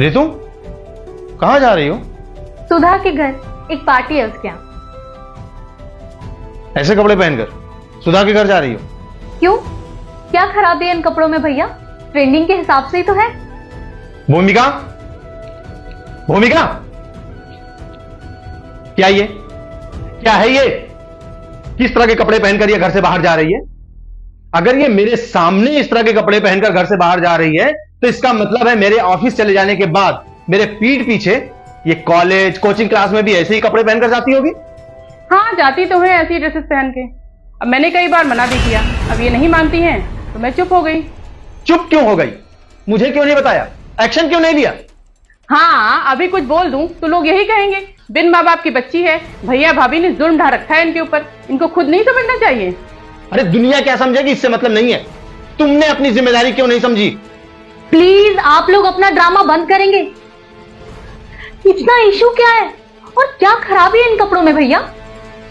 रितु, कहाँ जा रही हो? सुधा के घर एक पार्टी है उसके यहाँ। ऐसे कपड़े पहनकर सुधा के घर जा रही हो? क्यों, क्या खराबी है इन कपड़ों में भैया? ट्रेंडिंग के हिसाब से ही तो है। भूमिका, भूमिका, क्या ये, क्या है ये? किस तरह के कपड़े पहनकर ये घर से बाहर जा रही है? अगर ये मेरे सामने इस तरह के कपड़े पहनकर घर से बाहर जा रही है तो इसका मतलब है मेरे ऑफिस चले जाने के बाद मेरे पीठ पीछे ये कॉलेज कोचिंग क्लास में भी ऐसे ही कपड़े पहनकर जाती होगी। हाँ, जाती तो है ऐसी ड्रेसेस पहन के। अब मैंने कई बार मना भी किया, अब ये नहीं मानती हैं तो मैं चुप हो गई। चुप क्यों हो गई? मुझे क्यों नहीं बताया? एक्शन क्यों नहीं लिया? हाँ, अभी कुछ बोल दूं तो लोग यही कहेंगे, बिन माँ बाप की बच्ची है, भैया भाभी ने जुल्म ढा रखा है इनके ऊपर, इनको खुद नहीं समझना चाहिए। अरे दुनिया क्या समझेगी इससे मतलब नहीं है। तुमने अपनी जिम्मेदारी क्यों नहीं समझी? प्लीज आप लोग अपना ड्रामा बंद करेंगे? इतना इशू क्या है और क्या खराबी है इन कपड़ों में भैया?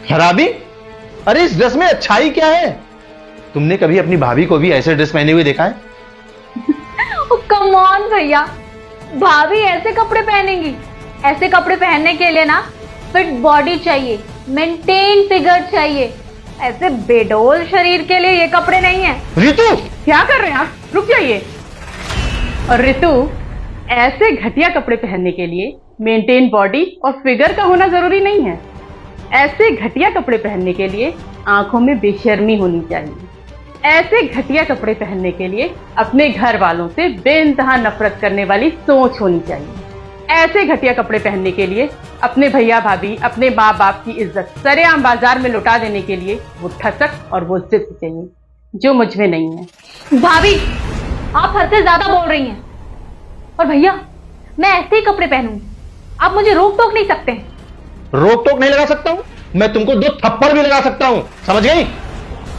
खराबी? अरे इस ड्रेस में अच्छाई क्या है? तुमने कभी अपनी भाभी को भी ऐसे ड्रेस पहने हुए देखा है? कम ऑन भैया, भाभी ऐसे कपड़े पहनेंगी? ऐसे कपड़े पहनने के लिए ना फिट बॉडी चाहिए, मेंटेन फिगर चाहिए। ऐसे बेडोल शरीर के लिए ये कपड़े नहीं है। रितु, क्या कर रहे हैं आप? रुक जाइए। और रितु, ऐसे घटिया कपड़े पहनने के लिए मेंटेन बॉडी और फिगर का होना जरूरी नहीं है। ऐसे घटिया कपड़े पहनने के लिए आंखों में बेशर्मी होनी चाहिए। ऐसे घटिया कपड़े पहनने के लिए अपने घर वालों से बेइंतहा नफरत करने वाली सोच होनी चाहिए। ऐसे घटिया कपड़े पहनने के लिए अपने भैया भाभी, अपने माँ बाप की इज्जत सरेआम बाजार में लुटा देने के लिए वो ठसक और वो जिद चाहिए, जो मुझ में नहीं है। भाभी, आप हद से ज्यादा बोल रही हैं। और भैया, मैं ऐसे ही कपड़े पहनूंगी, आप मुझे रोक टोक नहीं सकते। रोक टोक नहीं लगा सकता हूं? मैं तुमको 2 थप्पड़ भी लगा सकता हूं, समझ गई?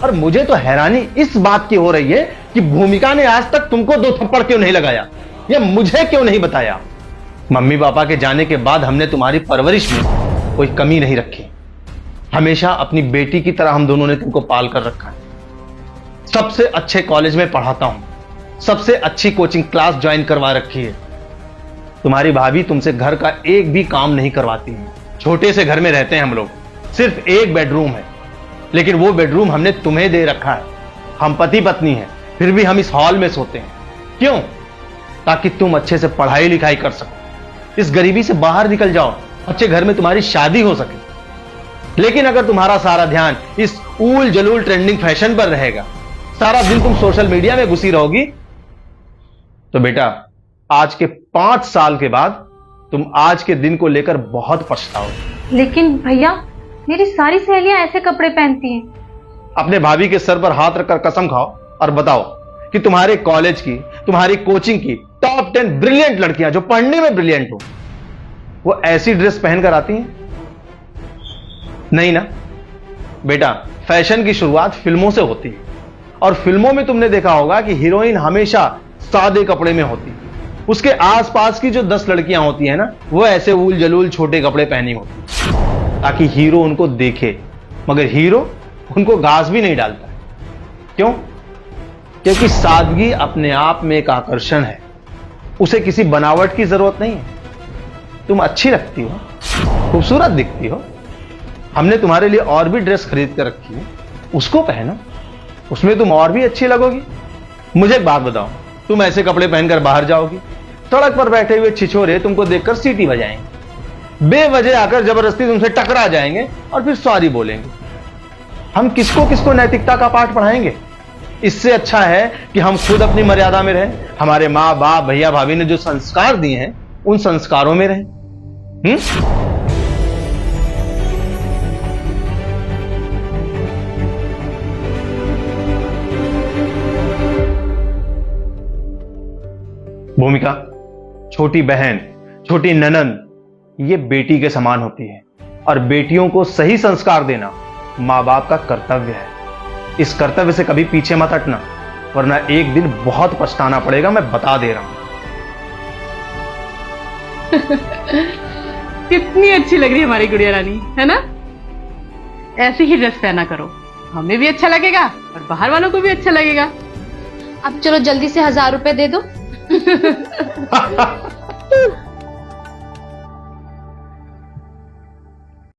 और मुझे तो हैरानी इस बात की हो रही है कि भूमिका ने आज तक तुमको 2 थप्पड़ क्यों नहीं लगाया, या मुझे क्यों नहीं बताया? मम्मी पापा के जाने के बाद हमने तुम्हारी परवरिश में कोई कमी नहीं रखी। हमेशा अपनी बेटी की तरह हम दोनों ने तुमको पाल कर रखा है। सबसे अच्छे कॉलेज में पढ़ाता हूं, सबसे अच्छी कोचिंग क्लास ज्वाइन करवा रखी है। तुम्हारी भाभी तुमसे घर का एक भी काम नहीं करवाती है। छोटे से घर में रहते हैं हम लोग, सिर्फ एक बेडरूम है, लेकिन वो बेडरूम हमने तुम्हें दे रखा है। हम पति पत्नी हैं, फिर भी हम इस हॉल में सोते हैं। क्यों? ताकि तुम अच्छे से पढ़ाई लिखाई कर सको, इस गरीबी से बाहर निकल जाओ, अच्छे घर में तुम्हारी शादी हो सके। लेकिन अगर तुम्हारा सारा ध्यान इस ऊल जलूल ट्रेंडिंग फैशन पर रहेगा, सारा दिन तुम सोशल मीडिया में घुसी रहोगी, तो बेटा आज के 5 साल के बाद तुम आज के दिन को लेकर बहुत पछताओगे। लेकिन भैया, मेरी सारी सहेलियां ऐसे कपड़े पहनती हैं। अपने भाभी के सर पर हाथ रखकर कसम खाओ और बताओ कि तुम्हारे कॉलेज की, तुम्हारी कोचिंग की टॉप 10 ब्रिलियंट लड़कियां जो पढ़ने में ब्रिलियंट हो, वो ऐसी ड्रेस पहनकर आती हैं? नहीं ना बेटा, फैशन की शुरुआत फिल्मों से होती है, और फिल्मों में तुमने देखा होगा कि हीरोइन हमेशा सादे कपड़े में होती है। उसके आसपास की जो 10 लड़कियां होती हैं ना, वो ऐसे ऊल जलूल छोटे कपड़े पहनी होती, ताकि हीरो उनको देखे, मगर हीरो उनको घास भी नहीं डालता। क्यों? क्योंकि सादगी अपने आप में एक आकर्षण है, उसे किसी बनावट की जरूरत नहीं है। तुम अच्छी लगती हो, खूबसूरत दिखती हो, हमने तुम्हारे लिए और भी ड्रेस खरीद कर रखी है, उसको पहनो, उसमें तुम और भी अच्छी लगोगी। मुझे एक बात बताओ, तुम ऐसे कपड़े पहनकर बाहर जाओगी, सड़क पर बैठे हुए छिछोरे तुमको देखकर सीटी बजाएंगे, बेवजह आकर जबरदस्ती तुमसे टकरा जाएंगे और फिर सॉरी बोलेंगे। हम किसको किसको नैतिकता का पाठ पढ़ाएंगे? इससे अच्छा है कि हम खुद अपनी मर्यादा में रहें, हमारे माँ बाप भैया भाभी ने जो संस्कार दिए हैं उन संस्कारों में रहें। भूमिका, छोटी बहन, छोटी ननंद, ये बेटी के समान होती है, और बेटियों को सही संस्कार देना मां बाप का कर्तव्य है। इस कर्तव्य से कभी पीछे मत हटना, वरना एक दिन बहुत पछताना पड़ेगा, मैं बता दे रहा हूं। कितनी अच्छी लग रही है हमारी गुड़िया रानी, है ना? ऐसी ही ड्रेस पहना करो, हमें भी अच्छा लगेगा और बाहर वालों को भी अच्छा लगेगा। अब चलो जल्दी से 1000 रुपए दे दो।